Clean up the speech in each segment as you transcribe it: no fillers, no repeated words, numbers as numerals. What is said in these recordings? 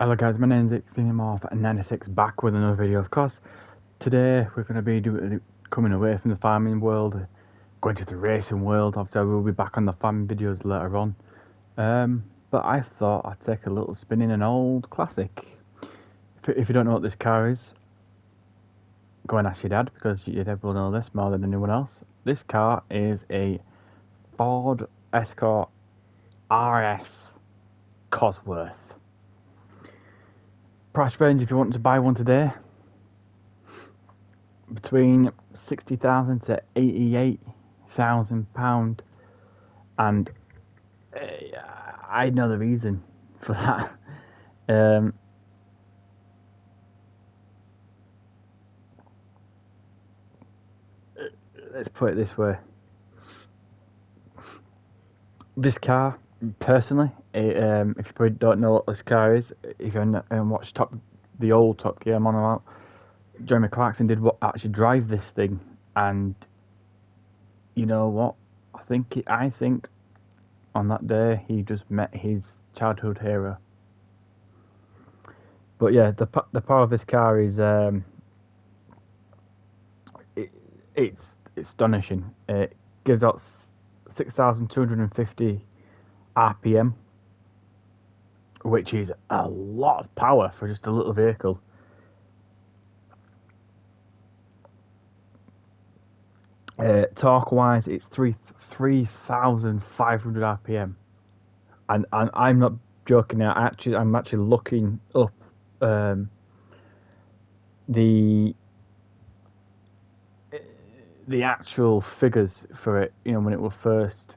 Hello guys, my name is Xenomorph96 back with another video. Of course, today we're going to be coming away from the farming world, going to the racing world. Obviously, we'll be back on the farming videos later on. But I thought I'd take a little spin in an old classic. If you don't know what this car is, go and ask your dad, because your dad will know this more than anyone else. This car is a Ford Escort RS Cosworth. Price range, if you want to buy one today, between £60,000 to £88,000, and I know the reason for that. Let's put it this way: this car, personally, if you probably don't know what this car is, if you haven't watched the old Top Gear I'm on about, Jeremy Clarkson did actually drive this thing, and you know what? I think on that day he just met his childhood hero. But yeah, the power of this car is it's astonishing. It gives out 6,250 RPM, which is a lot of power for just a little vehicle. Torque wise, it's 3,500 RPM, and I'm not joking now. I'm actually looking up the actual figures for it, you know, when it was first,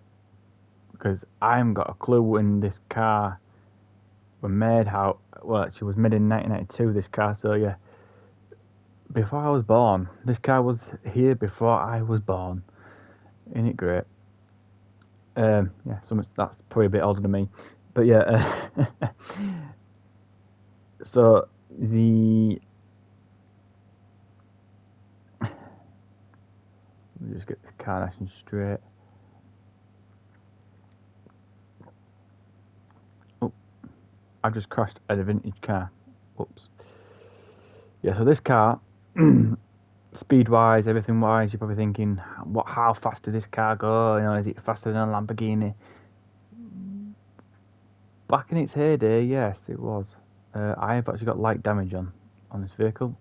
because I haven't got a clue when this car was made. Well, actually, was made in 1992, this car, so yeah, before I was born. This car was here before I was born. Isn't it great? Yeah, that's probably a bit older than me, but yeah. So let me just get this car nice and straight. Oh, I've just crashed at a vintage car. Whoops. Yeah, so this car, speed wise, everything wise, you're probably thinking, how fast does this car go? You know, is it faster than a Lamborghini? Back in its heyday, yes, it was. I have actually got light damage on this vehicle.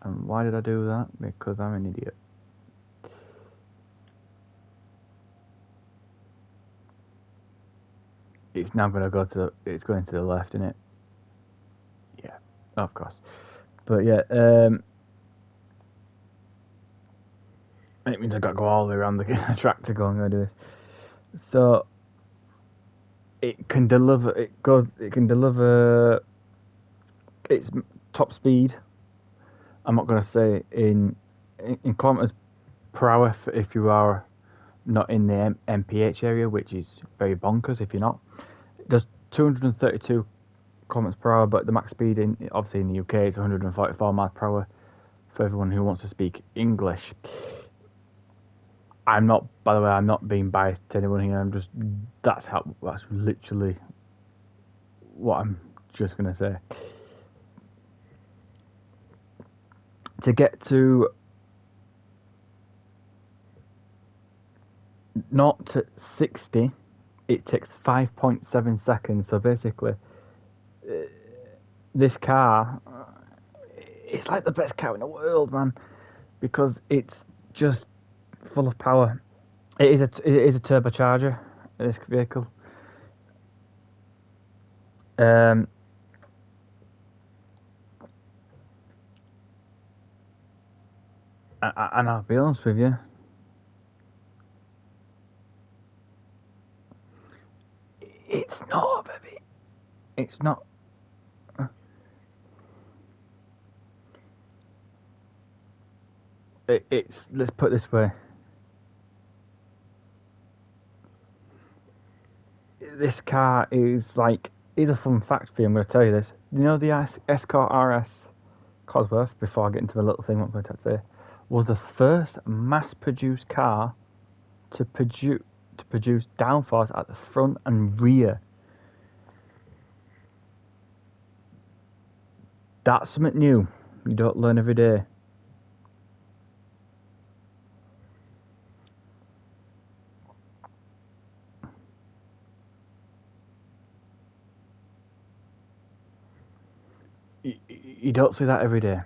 And why did I do that? Because I'm an idiot. It's now going to go it's going to the left, isn't it? Yeah, of course. But yeah, it means I've got to go all the way around the track to go and go do this. So it can deliver its top speed. I'm not going to say in kilometers per hour if you are not in the MPH area, which is very bonkers if you're not. It does 232 kilometers per hour, but the max speed obviously in the UK is 144 miles per hour for everyone who wants to speak English. By the way, I'm not being biased to anyone here. That's literally what I'm just gonna say. To get to 0 to 60, it takes 5.7 seconds. So basically, this car, it's like the best car in the world, man, because it's just full of power. It is a turbocharger, this vehicle. And I'll be honest with you, it's not, baby. It's not. Let's put it this way. This car is here's a fun fact for you. I'm going to tell you this. You know the Escort RS Cosworth, before I get into the little thing I'm going to say, was the first mass-produced car to produce downforce at the front and rear. That's something new. You don't learn every day. You don't see that every day.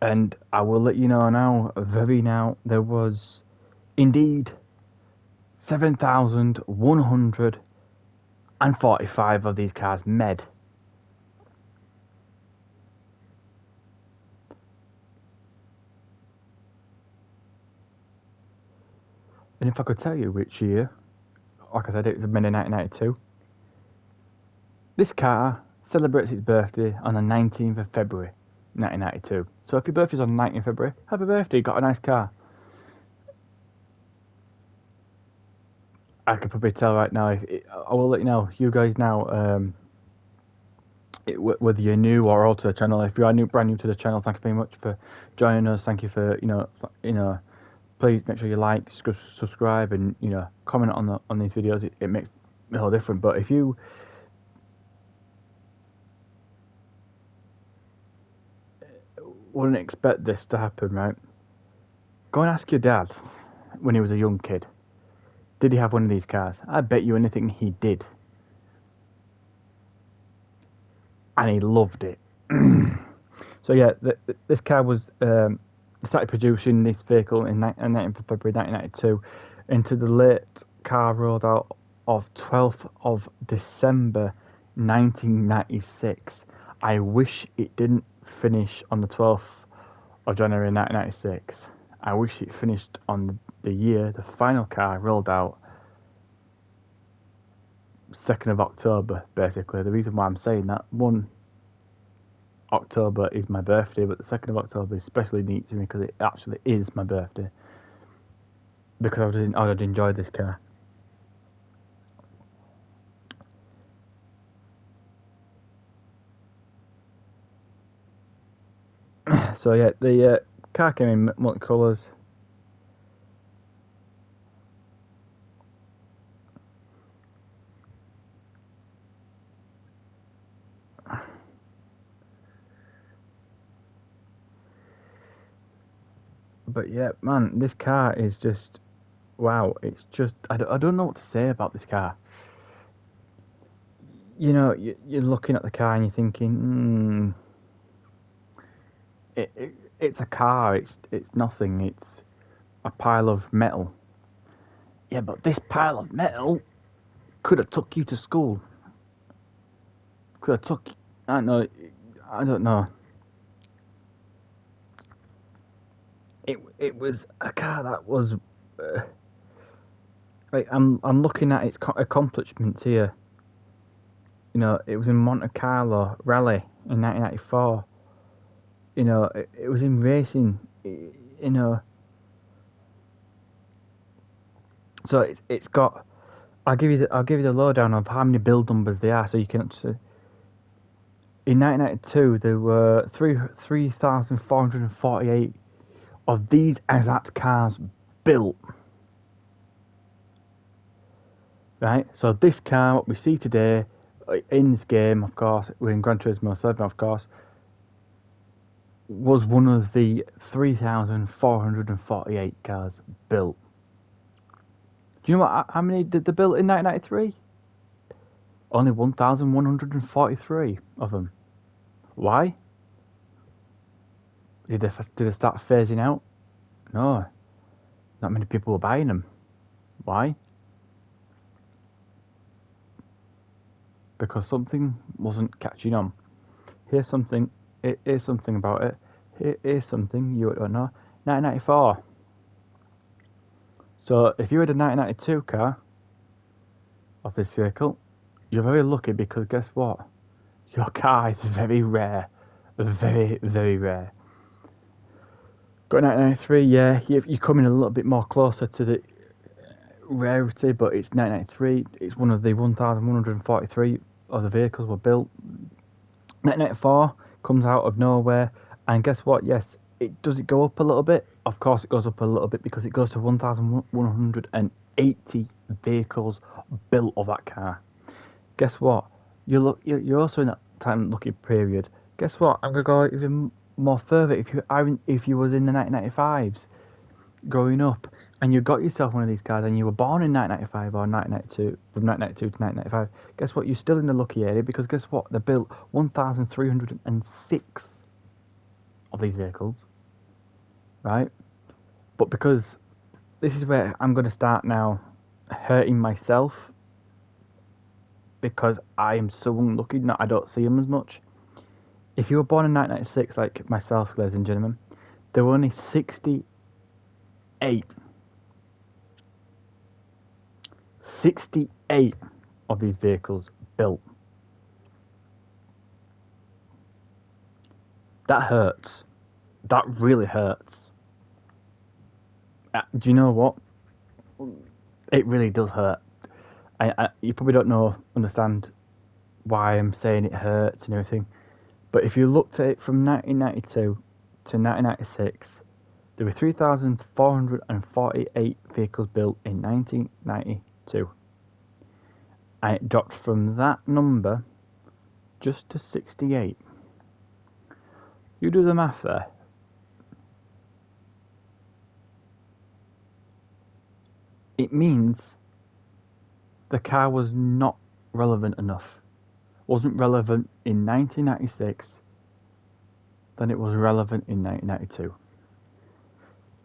And I will let you know now, there was indeed 7,145 of these cars made. And if I could tell you which year, like I said, it was made in 1992. This car celebrates its birthday on the 19th of February, 1992. So if your birthday's on the 19th of February, happy birthday, you got a nice car. I could probably tell right now, I will let you know, you guys now, whether you're new or old to the channel. If you are brand new to the channel, thank you very much for joining us. Thank you for, please make sure you like, subscribe, and, comment on these videos. It makes a whole difference. But if you wouldn't expect this to happen, right? Go and ask your dad when he was a young kid. Did he have one of these cars? I bet you anything he did. And he loved it. So yeah, this car was started producing this vehicle in 19th of February 1992 into the late car rolled out of 12th of December 1996. I wish it didn't finish on the 12th of January 1996. I wish it finished on the year the final car rolled out, 2nd of October, basically. The reason why I'm saying that, 1 October is my birthday, but the 2nd of October is especially neat to me because it actually is my birthday. Because I would enjoy this car. So yeah, the car came in multi colours. But yeah, man, this car is just, wow, it's just, I don't know what to say about this car. You know, you're looking at the car and you're thinking, it's a car, it's nothing, it's a pile of metal. Yeah, but this pile of metal could have took you to school. Could have took, I don't know. It was a car that was, like, I'm looking at its accomplishments here. You know, it was in Monte Carlo Rally in 1994. You know, it was in racing. You know, so it's got. I'll give you the lowdown of how many build numbers they are, so you can actually. In 1992, there were 3,448 of these exact cars built. Right, so this car, what we see today, in this game, of course, we're in Gran Turismo 7, of course, was one of the 3,448 cars built. Do you know how many did they build in 1993? Only 1,143 of them. Why? Did they start phasing out? No. Not many people were buying them. Why? Because something wasn't catching on. Here's something about it. Here's something you don't know. 1994. So if you had a 1992 car of this vehicle, you're very lucky because guess what? Your car is very rare. Very, very rare. Got 1993, yeah, you're coming a little bit more closer to the rarity, but it's 1993. It's one of the 1,143 of the vehicles were built. 1994 comes out of nowhere, and guess what? Yes, does it go up a little bit? of course it goes up a little bit because it goes to 1,180 vehicles built of that car. Guess what? You're also in that time lucky period. Guess what? I'm gonna go even more further. If you was in the 1995s growing up and you got yourself one of these cars and you were born in 1995 or 1992, from 1992 to 1995, guess what? You're still in the lucky area because guess what? They built 1,306 of these vehicles, right? But because this is where I'm going to start now hurting myself because I am so unlucky that I don't see them as much. If you were born in 1996, like myself, ladies and gentlemen, there were only 68 of these vehicles built. That hurts. That really hurts. Do you know what? It really does hurt. You probably don't understand why I'm saying it hurts and everything. But if you looked at it from 1992 to 1996, there were 3,448 vehicles built in 1992. And it dropped from that number just to 68. You do the math there. It means the car was not relevant enough. Wasn't relevant in 1996 than it was relevant in 1992.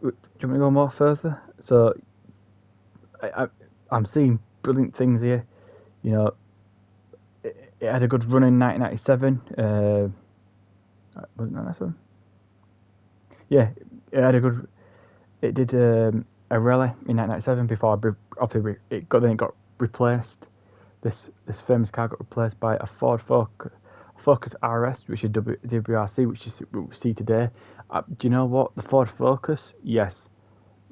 Do you want me to go more further? So, I'm seeing brilliant things here. You know, it had a good run in 1997. Wasn't that this one? Yeah, it had a good. It did a rally in 1997 before obviously it got replaced. This famous car got replaced by a Ford Focus RS, which is WRC, which is what we see today. Do you know what? The Ford Focus, yes,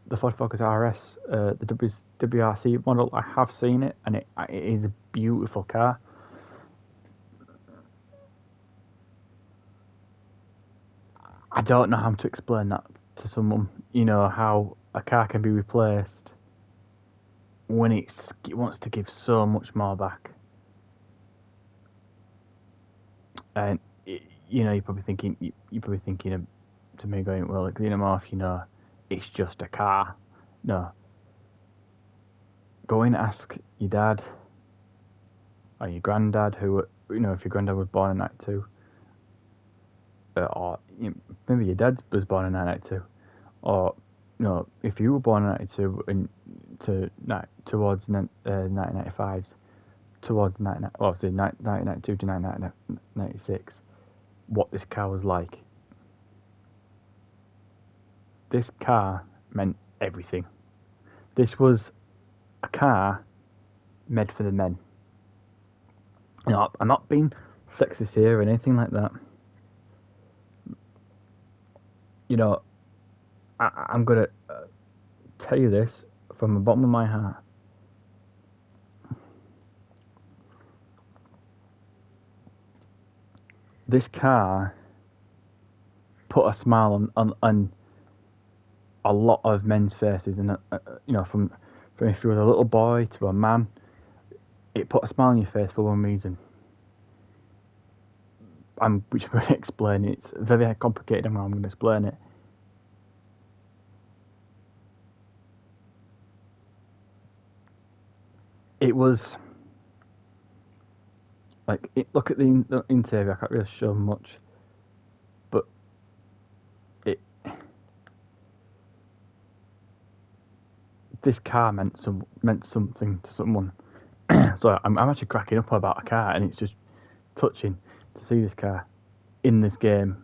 the Ford Focus RS, the WRC model, I have seen it, and it is a beautiful car. I don't know how to explain that to someone, you know, how a car can be replaced when it wants to give so much more back. And you know, you're probably thinking to me going, well, Xenomorph, you know, it's just a car. No. Go in and ask your dad or your granddad, who, you know, if your granddad was born in 92, or maybe your dad was born in 1992, or you know, if you were born in 92 and towards 1995s, towards 1992 to 1996, what this car was like. This car meant everything. This was a car made for the men. You know, I'm not being sexist here or anything like that. You know, I'm gonna tell you this from the bottom of my heart. This car put a smile on a lot of men's faces, and you know, from if you was a little boy to a man, it put a smile on your face for one reason. Which I'm going to explain. It's very complicated, and I'm going to explain it. It was like, look at the interior. I can't really show much, but this car meant something to someone. So I'm actually cracking up about a car, and it's just touching to see this car in this game,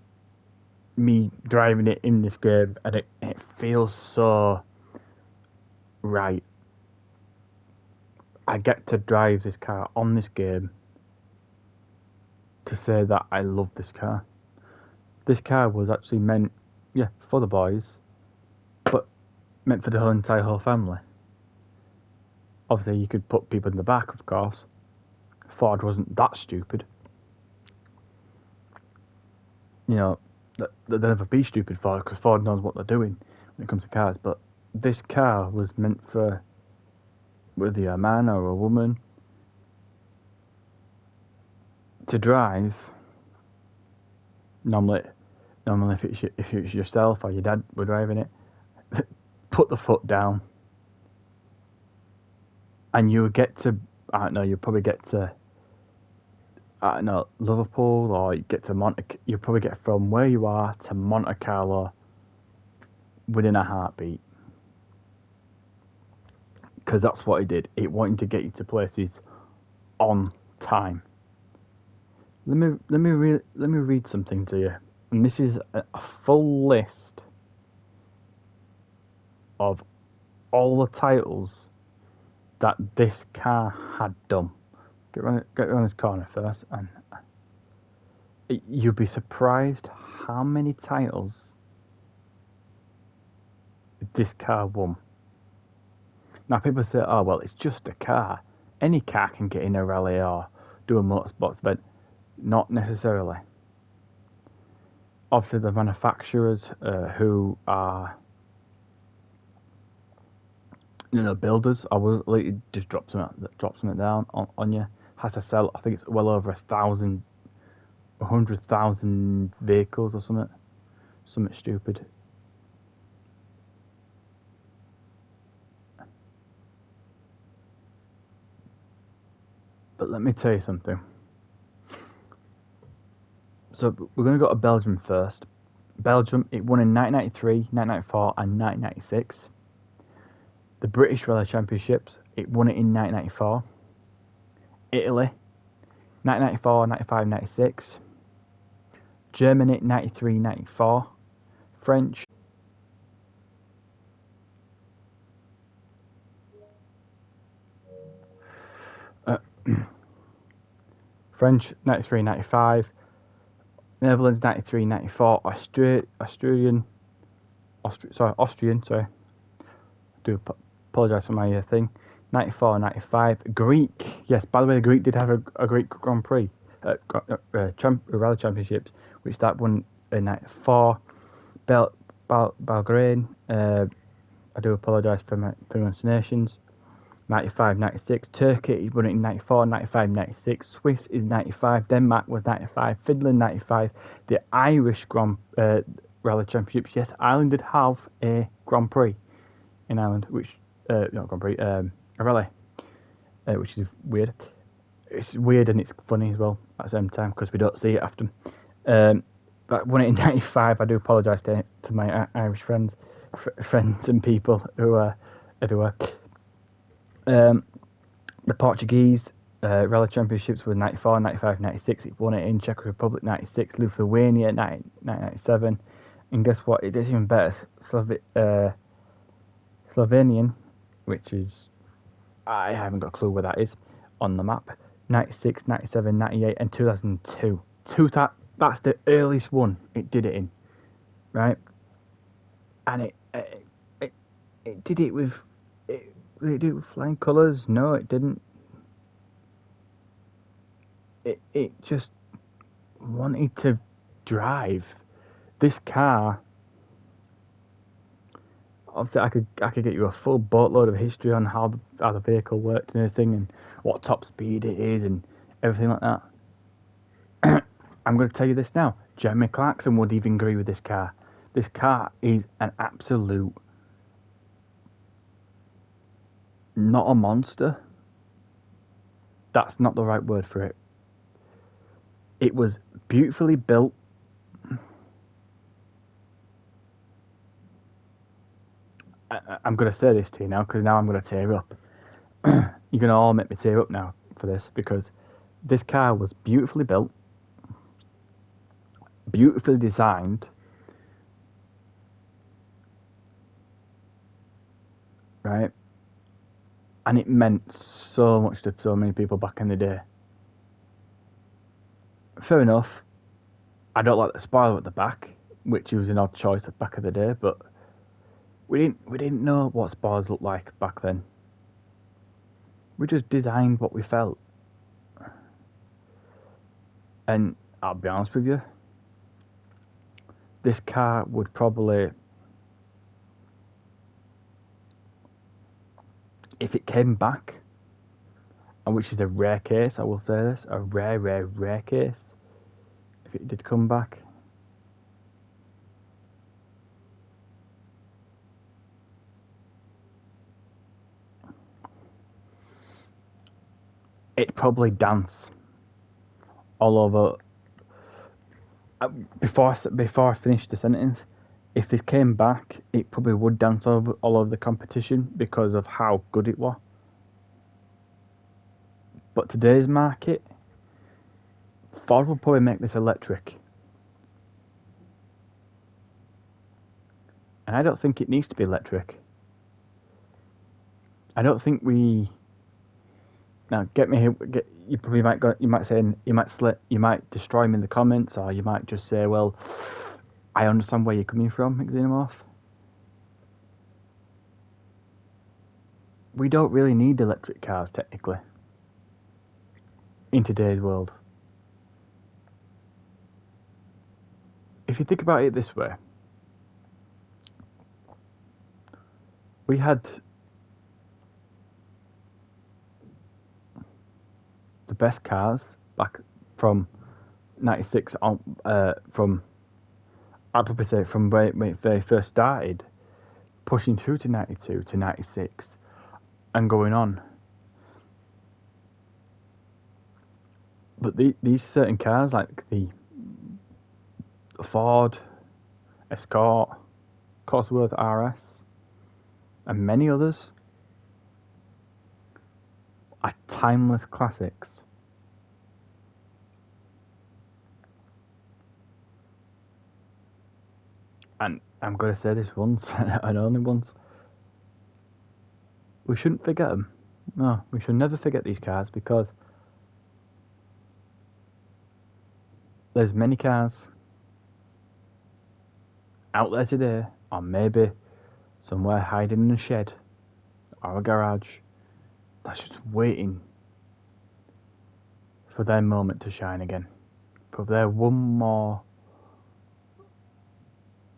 me driving it in this game, and it feels so right. I get to drive this car on this game to say that I love this car. This car was actually meant, yeah, for the boys, but meant for the whole family. Obviously, you could put people in the back, of course. Ford wasn't that stupid. You know, they'll never be stupid, Ford, because Ford knows what they're doing. when it comes to cars, but this car was meant for whether you're a man or a woman to drive. Normally if it's yourself or your dad were driving it, put the foot down, and you would get to, I don't know, you probably get to, I don't know, Liverpool, or you get to you probably get from where you are to Monte Carlo within a heartbeat. Because that's what it did. It wanted to get you to places on time. Let me read something to you, and this is a full list of all the titles that this car had done. Get around this corner first, and you'll be surprised how many titles this car won. Now people say, oh well, it's just a car. Any car can get in a rally or do a motorsports event. Not necessarily. Obviously the manufacturers who are, you know, builders, I will literally just drop something down on you, has to sell, I think it's well over 100,000 vehicles or something stupid. But let me tell you something. So we're going to go to Belgium first. Belgium, it won in 1993, 1994 and 1996. The British Rally Championships, it won it in 1994. Italy, 1994, 95, 96. Germany, 93, 94. French, French, 93, 95. Netherlands, 93, 94. Austrian, sorry. I do apologise for my thing. 94, 95. Greek, yes, by the way, the Greek did have a Greek Grand Prix, Rally Championships, which that won in 94. Belgrade, I do apologise for my pronunciations. 95, 96. Turkey, he won it in 94, 95, 96. Swiss is 95. Denmark was 95. Finland, 95. The Irish Rally Championships. Yes, Ireland did have a Grand Prix in Ireland, which, not Grand Prix, a rally, which is weird. It's weird and it's funny as well at the same time, because we don't see it often. But won it in 95. I do apologise to my Irish friends and people who are everywhere. The Portuguese Rally Championships were 94, 95, 96. It won it in Czech Republic 96, Lithuania 1997, and guess what? It is even better. Slovenian, which is, I haven't got a clue where that is on the map. 96, 97, 98, and 2002. That's the earliest one it did it in, right? And it did it with. Did it do with flying colours? No, it didn't. It just wanted to drive this car. Obviously, I could get you a full boatload of history on how the vehicle worked and everything, and what top speed it is, and everything like that. I'm going to tell you this now. Jeremy Clarkson would even agree with this car. This car is an absolute. Not a monster. That's not the right word for it. It was beautifully built. I'm going to say this to you now, because now I'm going to tear up. You're going to all make me tear up now for this, because this car was beautifully built, beautifully designed, right? And it meant so much to so many people back in the day. Fair enough, I don't like the spoiler at the back, which was an odd choice at the back of the day, but we didn't know what spoilers looked like back then. We just designed what we felt. And I'll be honest with you, this car would probably if it came back, and which is a rare case, I will say this, a rare case, if it did come back, it'd probably dance all over. Before I finished the sentence, if it came back, it probably would dance all over the competition because of how good it was. But today's market, Ford will probably make this electric. And I don't think it needs to be electric. I don't think we... Now, you probably might go. You might say, you might destroy me in the comments, or you might just say, "Well, I understand where you're coming from, Xenomorph. We don't really need electric cars, technically, in today's world. If you think about it this way, we had the best cars back from 96 on, from, I'd probably say from when they first started, pushing through to 92 to 96 and going on. But these certain cars, like the Ford Escort, Cosworth RS, and many others, are timeless classics. And I'm going to say this once, and only once. We shouldn't forget them. No, we should never forget these cars, because there's many cars out there today, or maybe somewhere hiding in a shed or a garage, that's just waiting for their moment to shine again. For their one more,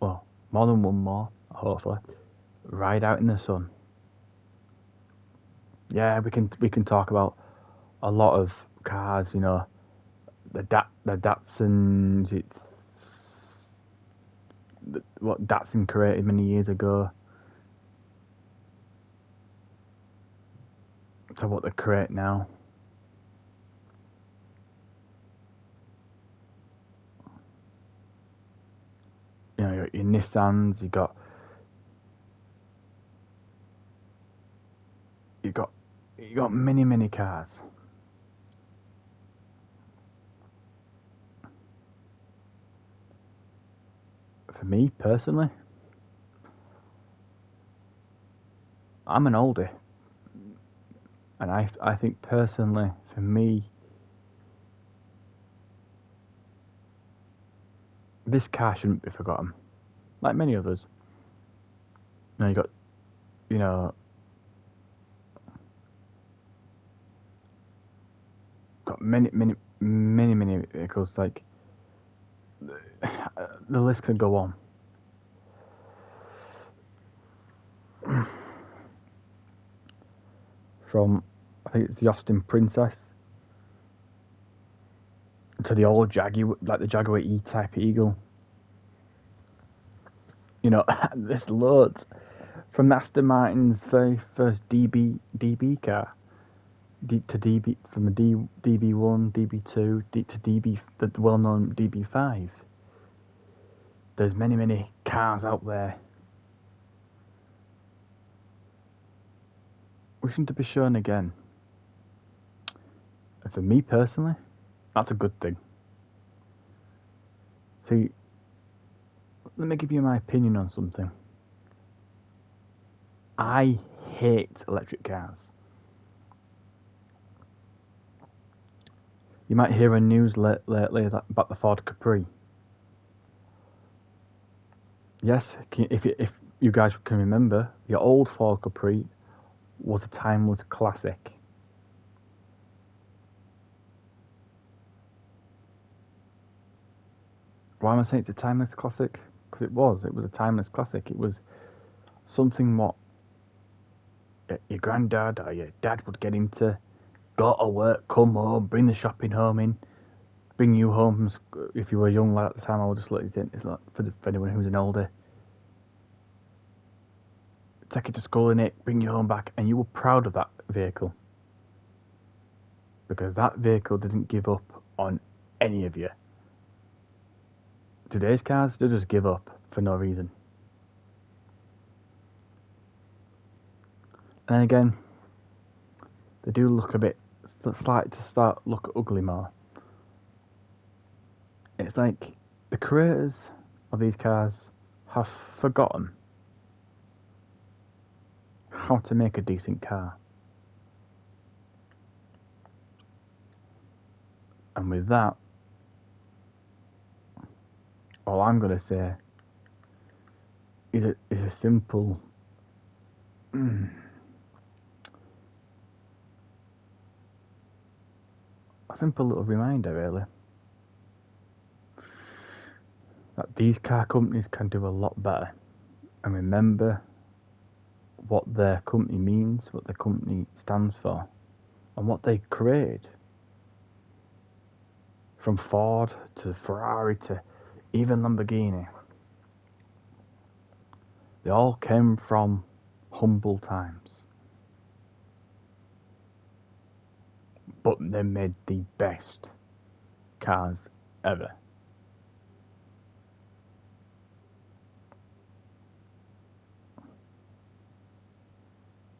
well, more than one more, hopefully, ride out in the sun. Yeah, we can talk about a lot of cars, you know, the Datsuns. It's what Datsun created many years ago. To what they create now. You know, your Nissans. You got many cars. For me personally, I'm an oldie, and I think personally, for me, this car shouldn't be forgotten, like many others. You know, you got, you know, got many vehicles. Like the list could go on. From, I think it's the Austin Princess, to the old Jaguar, like the Jaguar E-Type Eagle. You know, there's loads. From Aston Martin's very first DB car, to DB, from the DB1, DB2, to DB, the well-known DB5. There's many cars out there wishing to be shown again. And for me personally, that's a good thing. See, let me give you my opinion on something. I hate electric cars. You might hear in news lately about the Ford Capri. Yes, if you guys can remember, the old Ford Capri was a timeless classic. Why am I saying it's a timeless classic? Because it was a timeless classic. It was something what your granddad or your dad would get into, go to work, come home, bring the shopping home in, bring you home from school. If you were young lad at the time, I would just let you in. It's like for anyone who's an older. Take you to school in it, bring you home back, and you were proud of that vehicle. Because that vehicle didn't give up on any of you. Today's cars, they just give up for no reason. And then again, they do look a bit, slight to start look ugly more. It's like the creators of these cars have forgotten how to make a decent car. And with that, all I'm going to say is a simple a simple little reminder, really, that these car companies can do a lot better. And remember what their company means, what their company stands for, and what they created. From Ford to Ferrari to even Lamborghini. They all came from humble times. But they made the best cars ever.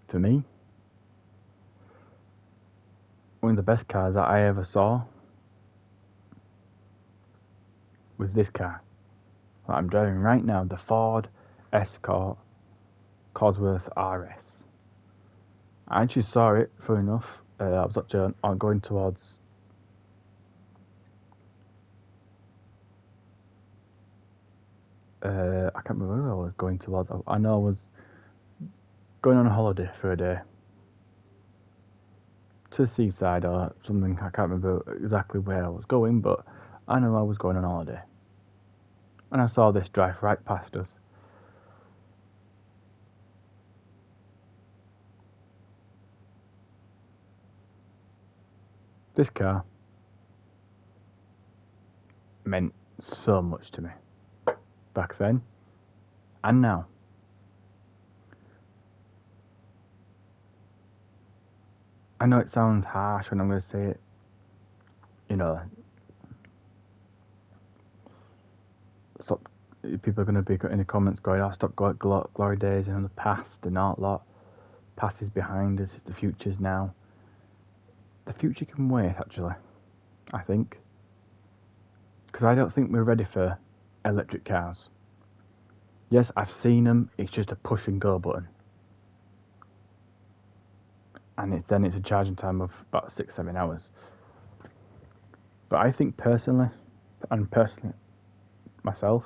For me, one of the best cars that I ever saw was this car that I'm driving right now, the Ford Escort Cosworth RS. I actually saw it, funny enough. I was actually going towards I can't remember where I was going towards. I know I was going on a holiday for a day to the seaside or something. I can't remember exactly where I was going, but I know I was going on holiday. And I saw this drive right past us. This car meant so much to me back then and now. I know it sounds harsh when I'm going to say it, you know. Stop. People are going to be in the comments going, "Oh, stop going glory days and the past and all that. Past is behind us. The future's now." The future can wait, actually. I think, because I don't think we're ready for electric cars. Yes, I've seen them. It's just a push and go button, and it's a charging time of about 6-7 hours. But I think personally myself,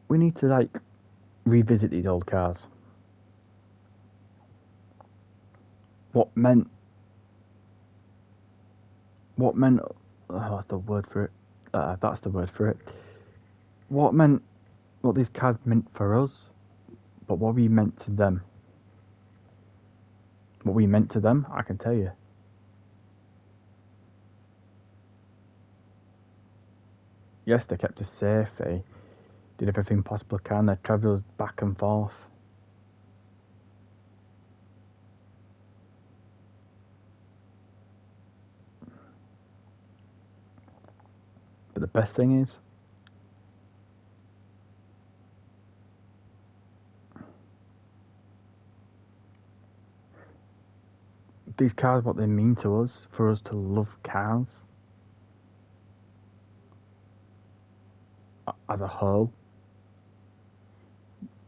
we need to revisit these old cars. What meant oh, that's the word for it. That's the word for it. What these cars meant for us, but what we meant to them. What we meant to them, I can tell you. Yes, they kept us safe. They did everything possible they can. They travelled back and forth. But the best thing is, these cars, what they mean to us, for us to love cars as a whole,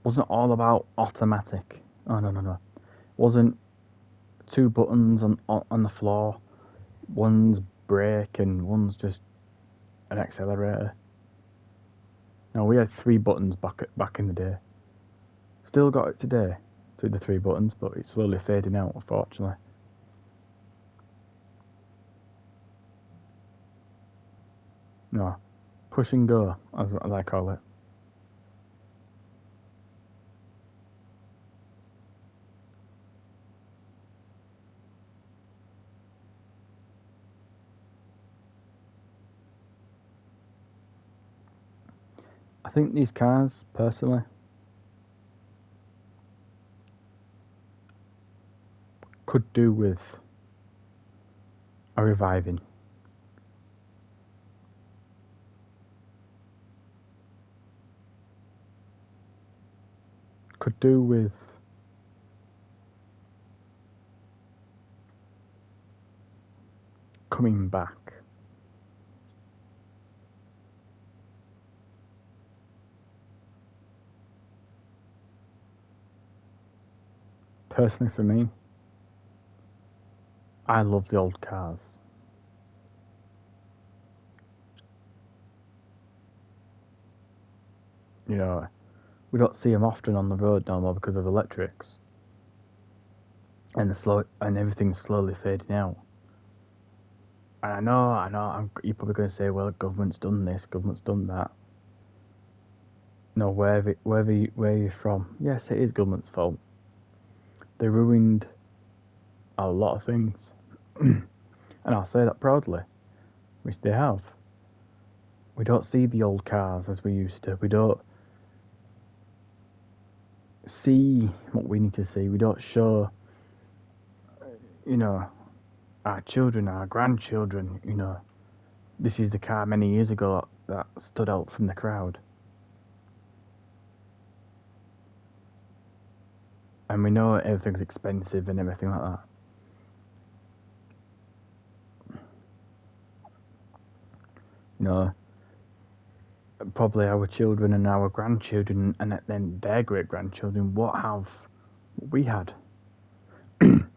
wasn't all about automatic. Oh, no. Wasn't 2 buttons on the floor, one's brake and one's just an accelerator. No, we had 3 buttons back in the day. Still got it today, the 3 buttons, but it's slowly fading out, unfortunately. No. Push and go, as I call it. I think these cars, personally, could do with a reviving. Could do with coming back. Personally, for me, I love the old cars. You know, we don't see them often on the road no more because of electrics, and everything's slowly fading out. And I know, you're probably going to say, well, government's done this, government's done that. No, where you're from, yes, it is government's fault. They ruined a lot of things, and I'll say that proudly, which they have. We don't see the old cars as we used to. We don't see what we need to see. We don't show, you know, our children, our grandchildren, you know, this is the car many years ago that stood out from the crowd. And we know everything's expensive and everything like that. You know, probably our children and our grandchildren and then their great-grandchildren what we had. You're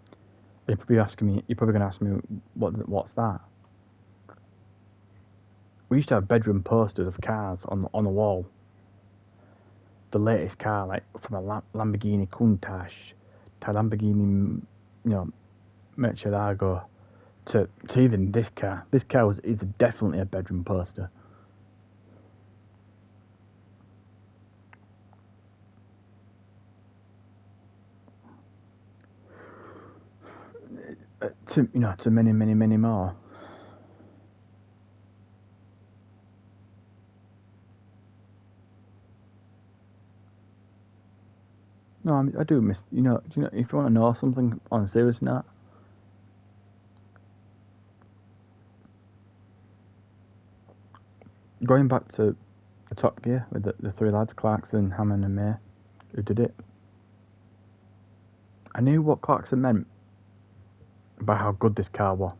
probably going to ask me, what's that? We used to have bedroom posters of cars on the wall. The latest car, like from a Lamborghini Countach to a Lamborghini, you know, Murcielago, to even this car. This car is definitely a bedroom poster. To many more. No, I do miss. You know, if you want to know something on a serious note, going back to the Top Gear with the three lads, Clarkson, Hammond, and May, who did it. I knew what Clarkson meant by how good this car was.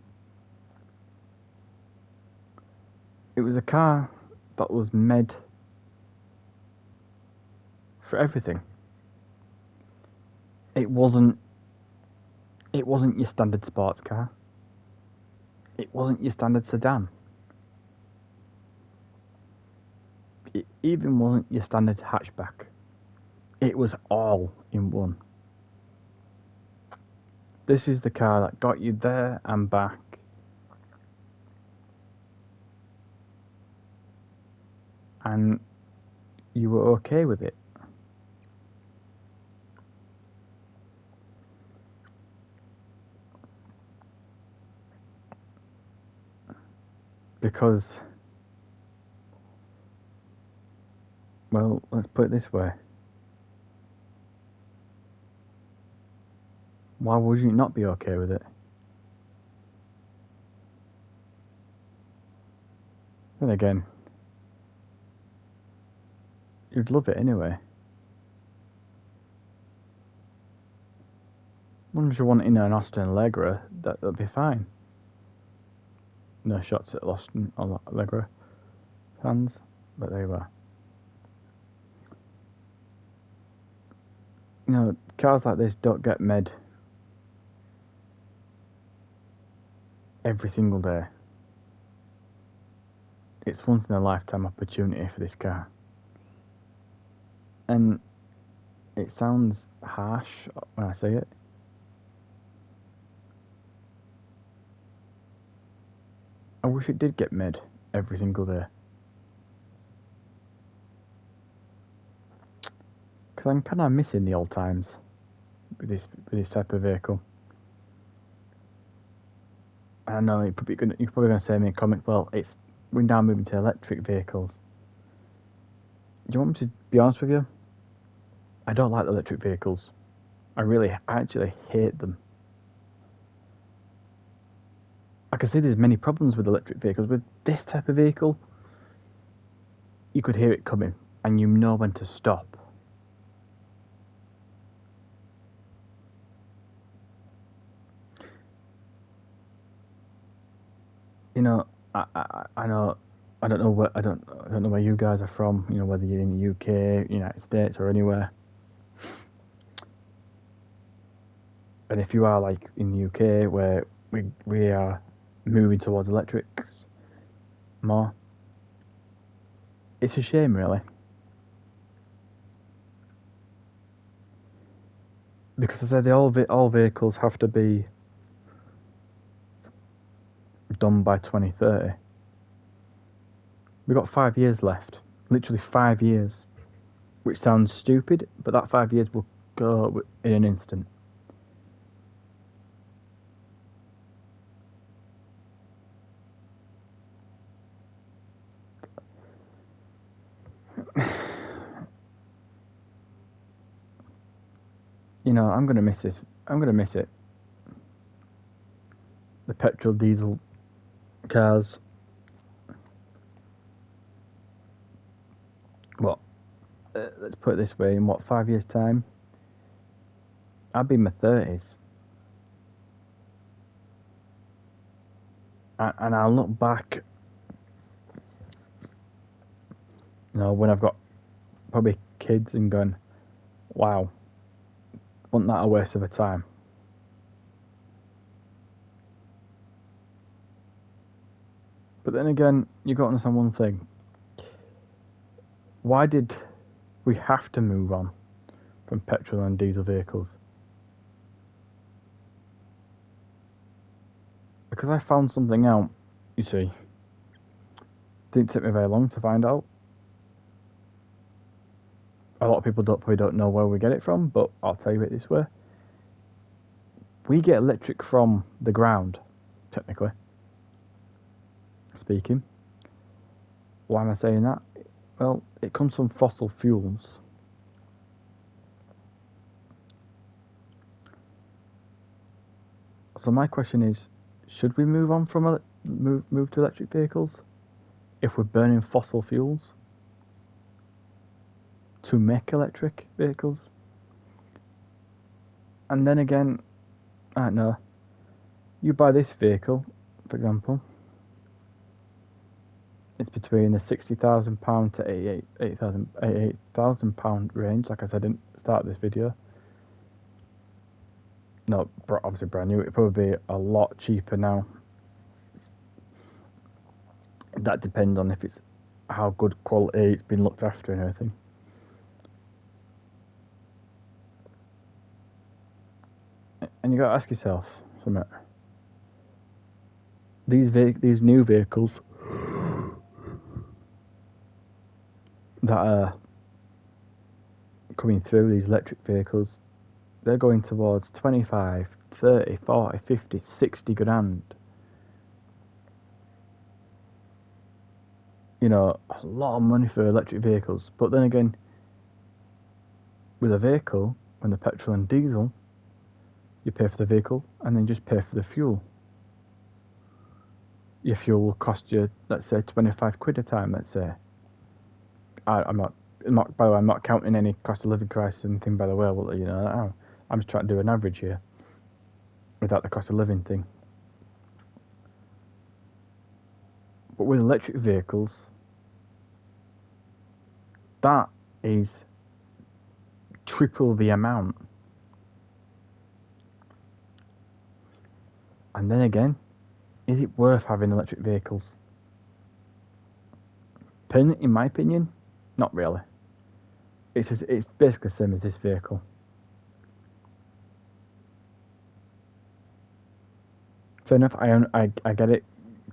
It was a car that was made for everything. It wasn't your standard sports car. It wasn't your standard sedan. It even wasn't your standard hatchback. It was all in one. This is the car that got you there and back. And you were okay with it. Because, well, let's put it this way. Why would you not be okay with it? Then again, you'd love it anyway. As long as you want in an Austin Allegra, that'll be fine. No shots at Austin Allegra fans, but they were. You know, cars like this don't get made every single day. It's once in a lifetime opportunity for this car. And it sounds harsh when I say it. I wish it did get made every single day. because I'm kind of missing the old times with this type of vehicle. I know you're probably going to say in a comment, well, we're now moving to electric vehicles. Do you want me to be honest with you? I don't like the electric vehicles. I actually hate them. I can see there's many problems with electric vehicles. With this type of vehicle, you could hear it coming and you know when to stop. You know, I know, I don't know where you guys are from. You know, whether you're in the UK, United States, or anywhere. And if you are like in the UK, where we are moving towards electrics more, it's a shame, really, because I said all vehicles have to be done by 2030. We've got 5 years left, literally 5 years, which sounds stupid, but that 5 years will go in an instant. You know, I'm gonna miss this. I'm gonna miss it. The petrol, diesel cars. What? Let's put it this way: in 5 years' time, I'll be in my 30s, and I'll look back. You know, when I've got probably kids and going, "Wow, wasn't that a waste of a time?" But then again, you got to understand one thing. Why did we have to move on from petrol and diesel vehicles? Because I found something out, you see. Didn't take me very long to find out. A lot of people probably don't know where we get it from, but I'll tell you it this way. We get electric from the ground, technically speaking. Why am I saying that? Well, it comes from fossil fuels. So my question is, should we move on from move to electric vehicles if we're burning fossil fuels to make electric vehicles? And then again, I don't know. You buy this vehicle, for example, it's between the £60,000 to £88,000 range. Like I said in the start of this video. No, obviously brand new. It'd probably be a lot cheaper now. That depends on if it's how good quality it's been looked after and everything. And you got to ask yourself something. These new vehicles that are coming through, these electric vehicles, they're going towards 25, 30, 40, 50, 60 grand. You know, a lot of money for electric vehicles. But then again, with a vehicle, when the petrol and diesel, you pay for the vehicle and then just pay for the fuel. Your fuel will cost you, let's say, 25 quid a time, let's say. I'm not, by the way, I'm not counting any cost of living crisis or anything, by the way, well, you know, I'm just trying to do an average here without the cost of living thing. But with electric vehicles, that is triple the amount. And then again, is it worth having electric vehicles? In my opinion, not really. It's basically the same as this vehicle. Fair enough, I get it.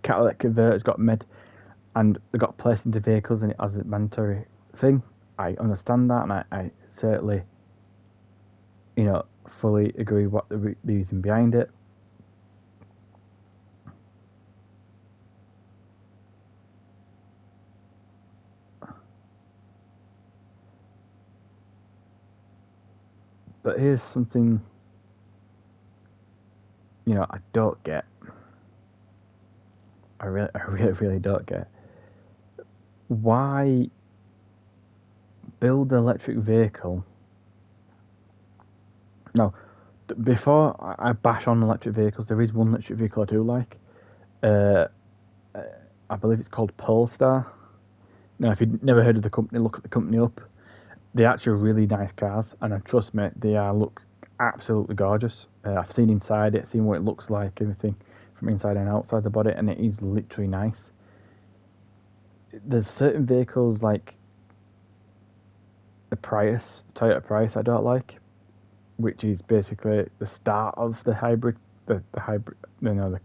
Catalytic converters got made and they got placed into vehicles and it has a mandatory thing. I understand that, and I certainly, fully agree what the reason behind it. But here's something, I don't get. I really don't get. Why build an electric vehicle? No, before I bash on electric vehicles, there is one electric vehicle I do like. I believe it's called Polestar. Now, if you've never heard of the company, look at the company up. They're actually really nice cars, and trust me, they look absolutely gorgeous. I've seen inside it, seen what it looks like, everything from inside and outside the body, and it is literally nice. There's certain vehicles like the Toyota Prius, I don't like, which is basically the start of the hybrid, the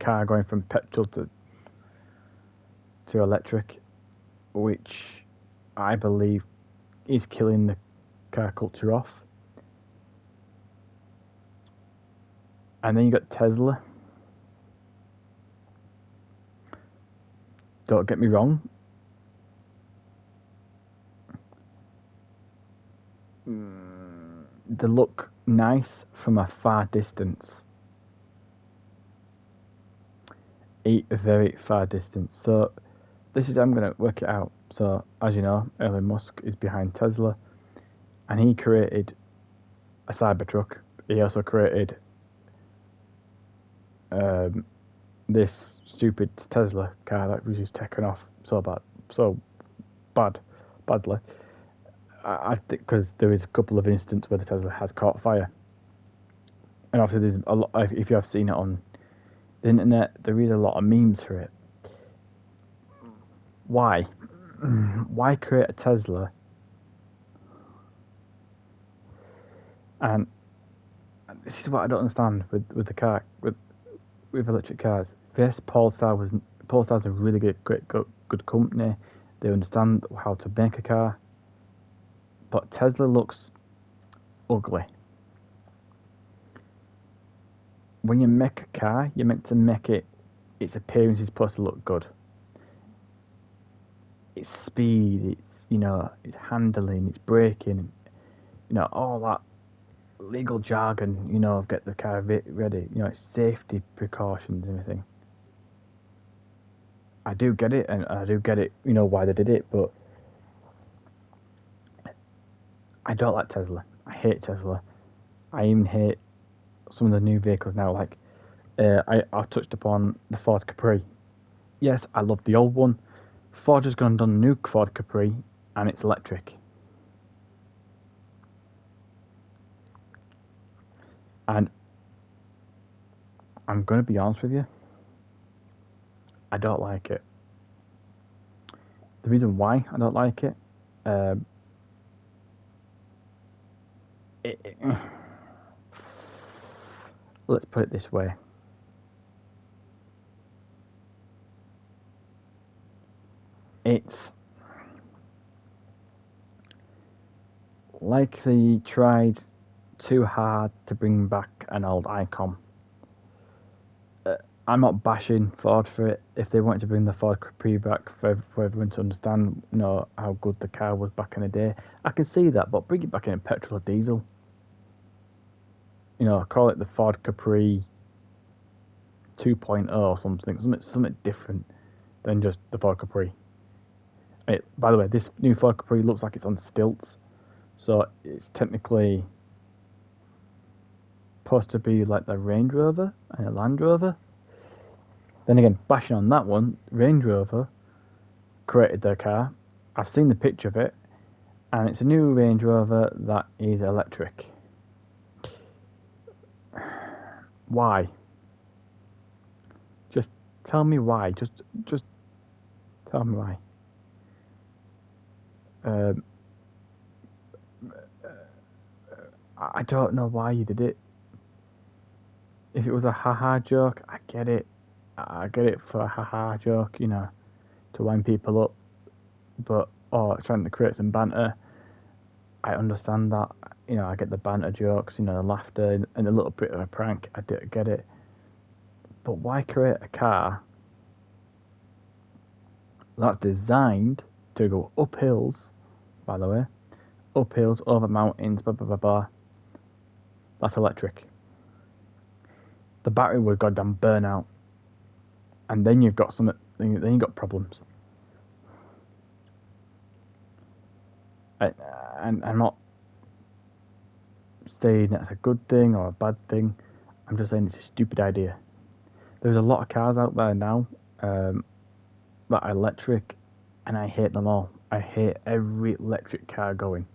car going from petrol to electric, which I believe is killing the car culture off. And then you got Tesla. Don't get me wrong. They look nice from a far distance. A very far distance. So this is how I'm going to work it out. So as you know, Elon Musk is behind Tesla, and he created a Cybertruck. He also created this stupid Tesla car that was just taken off so badly. I think because there is a couple of instances where the Tesla has caught fire, and obviously there's a lot. If you have seen it on the internet, there is a lot of memes for it. Why? Why create a Tesla? And this is what I don't understand with the car with electric cars. Yes, Polestar's a really good company. They understand how to make a car, but Tesla looks ugly. When you make a car, you're meant to make it. Its appearance is supposed to look good. Its speed, its handling, its braking, all that legal jargon, get the car ready, its safety precautions and everything. I do get it, and I do get it, why they did it, but I don't like Tesla. I hate Tesla. I even hate some of the new vehicles now, like I've touched upon the Ford Capri. Yes, I love the old one. Ford has gone and done a new Ford Capri, and it's electric. And I'm going to be honest with you, I don't like it. The reason why I don't like it, let's put it this way. It's like they tried too hard to bring back an old icon. I'm not bashing Ford for it. If they wanted to bring the Ford Capri back for everyone to understand, how good the car was back in the day, I can see that. But bring it back in petrol or diesel. Call it the Ford Capri 2.0 or something different than just the Ford Capri. By the way, this new Ford Capri looks like it's on stilts, so it's technically supposed to be like the Range Rover and a Land Rover. Then again, bashing on that one, Range Rover created their car. I've seen the picture of it, and it's a new Range Rover that is electric. Why? Just tell me why. Just tell me why. I don't know why you did it. If it was a haha joke, I get it. I get it for a haha joke, to wind people up. But trying to create some banter, I understand that. You know, I get the banter jokes, you know, the laughter, and a little bit of a prank. I get it. But why create a car that's designed to go up hills, by the way, up hills, over mountains, blah blah blah blah. That's electric. The battery would goddamn burn out, and then you've got some. Then you've got problems. And I'm not saying that's a good thing or a bad thing. I'm just saying it's a stupid idea. There's a lot of cars out there now that are electric, and I hate them all. I hate every electric car going.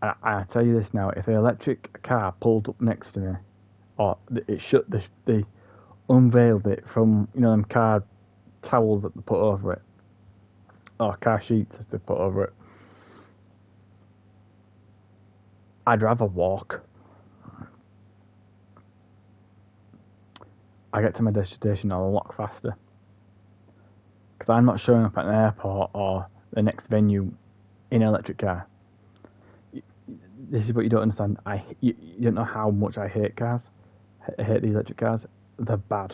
I tell you this now: if an electric car pulled up next to me, or they unveiled it from, you know, them car towels that they put over it, or car sheets as they put over it, I'd rather walk. I get to my destination a lot faster because I'm not showing up at an airport or the next venue in an electric car. This is what you don't understand. You don't know how much I hate cars. I hate these electric cars. They're bad.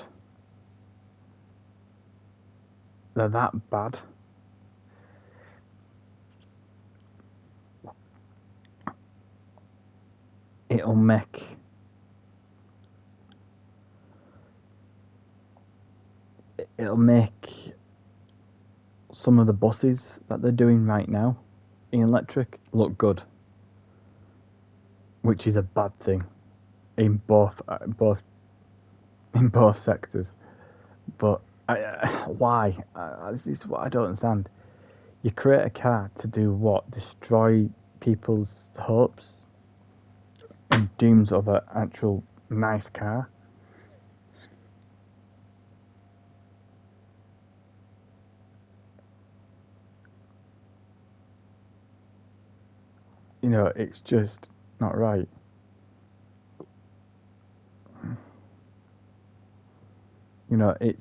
They're that bad. It'll make some of the buses that they're doing right now in electric look good, which is a bad thing in both sectors. But why? This is what I don't understand. You create a car to do what? Destroy people's hopes and dreams of an actual nice car. You know, it's just not right. You know, it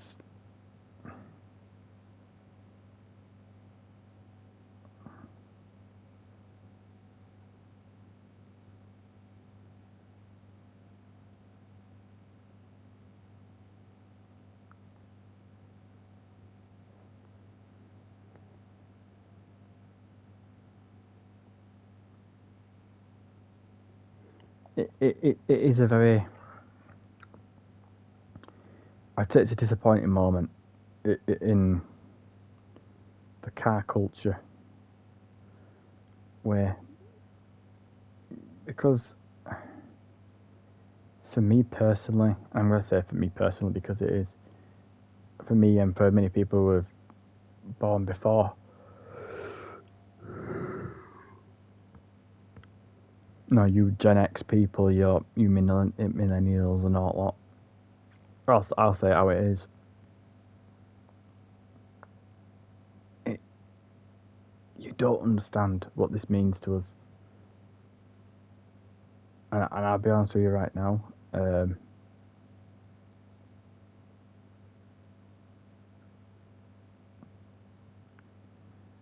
is a very, I'd say it's a disappointing moment in the car culture, where, because for me personally, I'm going to say for me personally because it is, for me and for many people who have born before, no, you Gen X people, you millennials and all that. Or I'll say how it is. You don't understand what this means to us. And I'll be honest with you right now.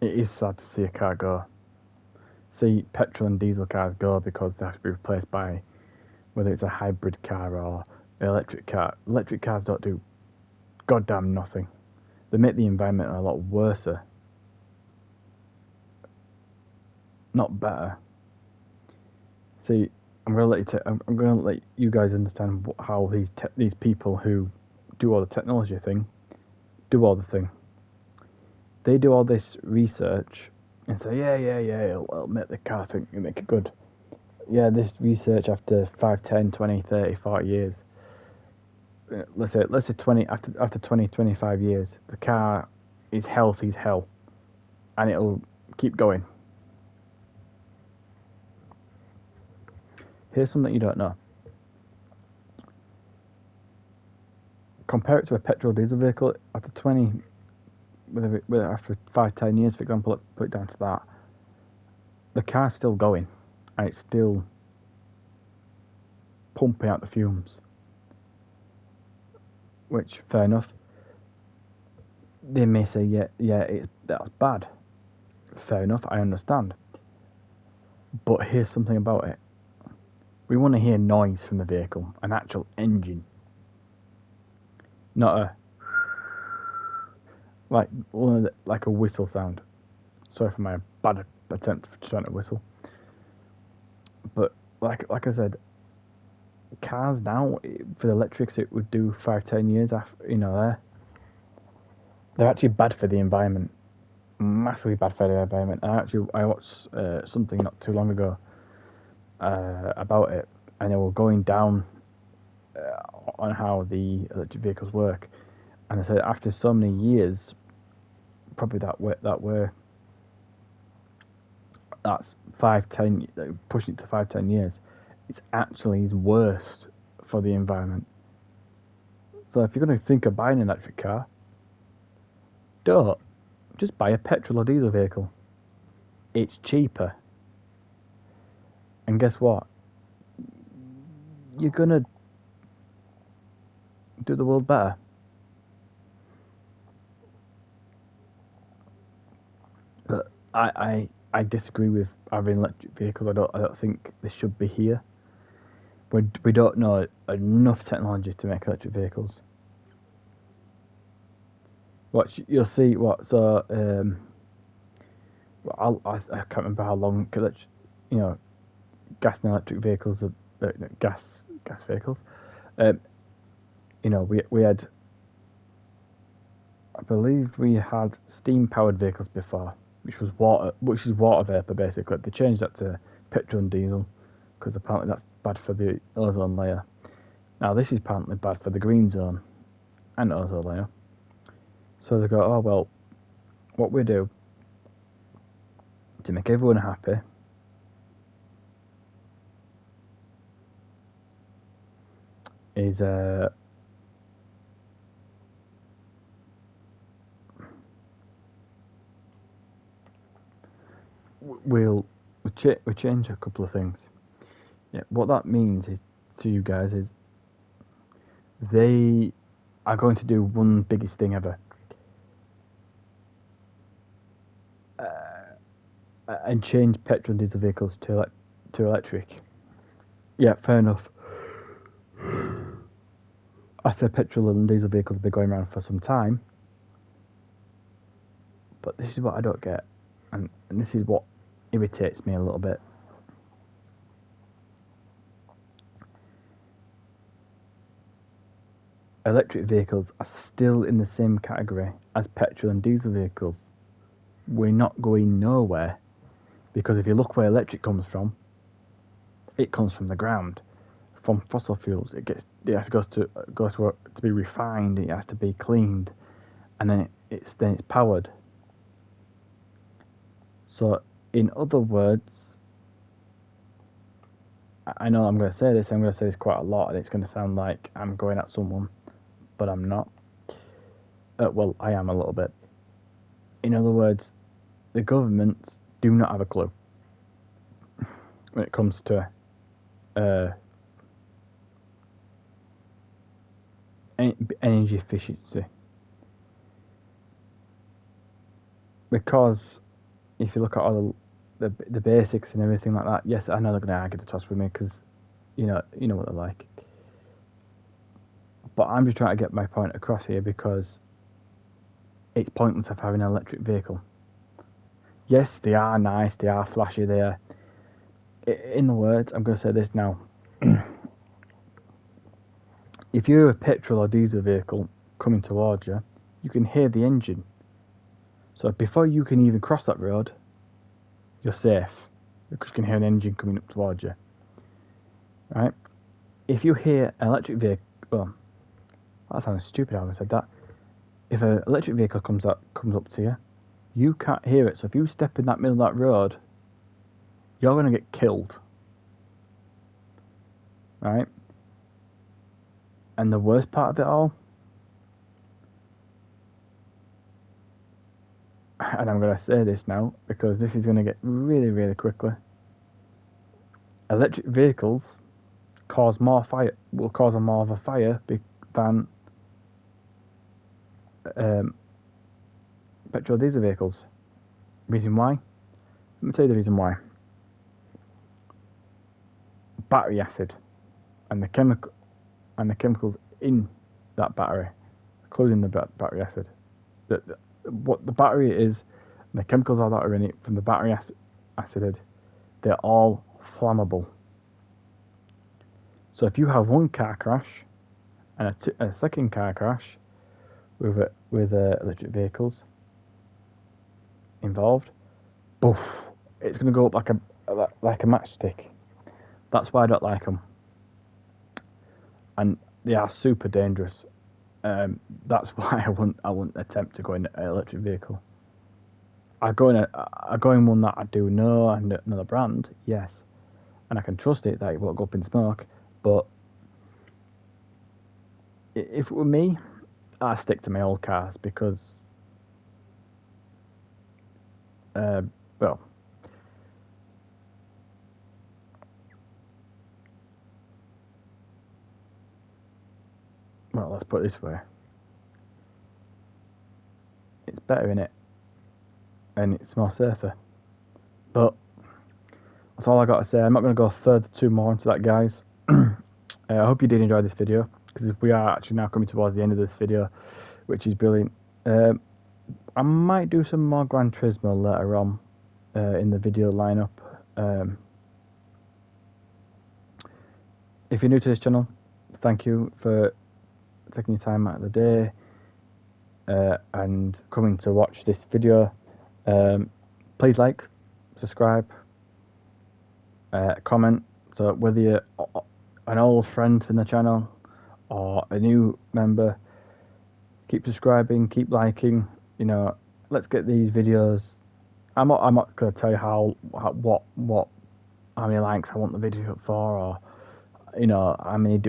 It is sad to see a car go. See petrol and diesel cars go because they have to be replaced by, whether it's a hybrid car or an electric car. Electric cars don't do goddamn nothing. They make the environment a lot worse, not better. See, I'm gonna let you guys understand how these people who do all the technology thing do all the thing. They do all this research and say, yeah, it'll make the car think, it'll make it good. Yeah, this research after 5, 10, 20, 30, 40 years. Let's say 20, after 20, 25 years, the car is healthy as hell. And it'll keep going. Here's something you don't know. Compare it to a petrol diesel vehicle. After 20, after 5, 10 years, for example, let's put it down to that. The car's still going, and it's still pumping out the fumes. Which, fair enough. They may say, yeah, that's bad. fair enough, I understand. But here's something about it. We want to hear noise from the vehicle, an actual engine. Not like a whistle sound. Sorry for my bad attempt at trying to whistle. But like I said, cars now, for the electrics, it would do 5-10 years after, they're actually bad for the environment. Massively bad for the environment. I watched something not too long ago about it, and they were going down on how the electric vehicles work, and they said after so many years, probably that way, that's 5-10, pushing it to 5-10 years, it's actually worst for the environment. So if you're going to think of buying an electric car, don't. Just buy a petrol or diesel vehicle. It's cheaper. And guess what? You're going to do the world better. But I disagree with having electric vehicles. I don't think they should be here. We don't know enough technology to make electric vehicles. What you'll see, I can't remember how long gas and electric vehicles are gas vehicles. We had, I believe we had steam powered vehicles before, which is water vapor basically. They changed that to petrol and diesel because apparently that's bad for the ozone layer. Now this is apparently bad for the green zone and ozone layer. So they go, oh well, what we do to make everyone happy is we'll change a couple of things. Yeah, what that means is to you guys is they are going to do one biggest thing ever. And change petrol and diesel vehicles to electric. Yeah, fair enough. I said petrol and diesel vehicles have been going around for some time, but this is what I don't get, and this is what irritates me a little bit. Electric vehicles are still in the same category as petrol and diesel vehicles. We're not going nowhere, because if you look where electric comes from, it comes from the ground, from fossil fuels. It has to go to be refined. It has to be cleaned, and then it's powered. So, in other words, I know I'm going to say this. I'm going to say this quite a lot, and it's going to sound like I'm going at someone, but I'm not. Well, I am a little bit. In other words, the governments do not have a clue when it comes to energy efficiency. Because if you look at all the basics and everything like that, yes, I know they're going to argue the toss with me because you know what they're like. But I'm just trying to get my point across here because it's pointless of having an electric vehicle. Yes, they are nice, they are flashy, they are. In the words, I'm going to say this now. If you're a petrol or diesel vehicle coming towards you, you can hear the engine. So before you can even cross that road, you're safe, because you can hear an engine coming up towards you. Right? If you hear an electric vehicle, well, that sounds stupid how I said that. If an electric vehicle comes up to you, you can't hear it. So if you step in that middle of that road, you're going to get killed. Right? And the worst part of it all, and I'm going to say this now because this is going to get really, really quickly. Electric vehicles will cause more of a fire than petrol diesel vehicles. Reason why? Let me tell you the reason why. Battery acid and the chemicals in that battery, including the battery acid. What the battery is, and the chemicals that are in it from the battery acid, they're all flammable. So if you have one car crash and a second car crash with electric vehicles involved, boof, it's going to go up like a matchstick. That's why I don't like them, and they are super dangerous. That's why I wouldn't attempt to go in an electric vehicle. I go in one that I do know and another brand, yes, and I can trust it that it won't go up in smoke. But if it were me, I'd stick to my old cars because, well, let's put it this way: it's better in it, and it's more safer. But that's all I got to say. I'm not going to go further too more into that, guys. I hope you did enjoy this video, because we are actually now coming towards the end of this video, which is brilliant. I might do some more Gran Turismo later on in the video lineup. If you're new to this channel, thank you for taking your time out of the day and coming to watch this video. Please like, subscribe, comment. So whether you're an old friend from the channel or a new member, keep subscribing, keep liking. You know, let's get these videos. I'm not going to tell you how many likes I want the video up for, or you know how many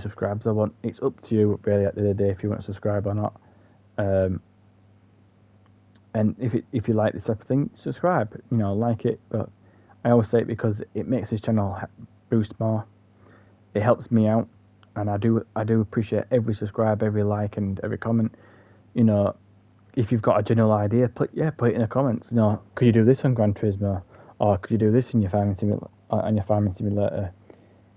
subscribers I want. It's up to you really at the end of the day if you want to subscribe or not. And if you like this type of thing, subscribe. You know, like it. But I always say it because it makes this channel boost more. It helps me out, and I do appreciate every subscribe, every like, and every comment. You know, if you've got a general idea, put it in the comments. You know, could you do this on Gran Turismo, or could you do this in your farming simulator,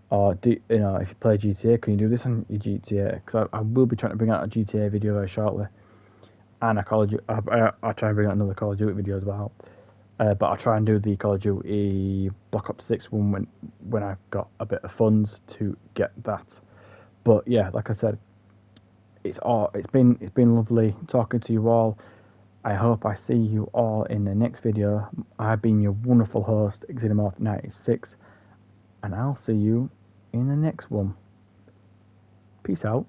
or if you play GTA, can you do this on your GTA? Because I will be trying to bring out a GTA video very shortly, and I'll try and bring out another Call of Duty video as well. But I'll try and do the Call of Duty Black Ops 6 one when I've got a bit of funds to get that. But yeah, like I said, it's been lovely talking to you all. I hope I see you all in the next video. I've been your wonderful host, Xenomorph96, and I'll see you in the next one. Peace out.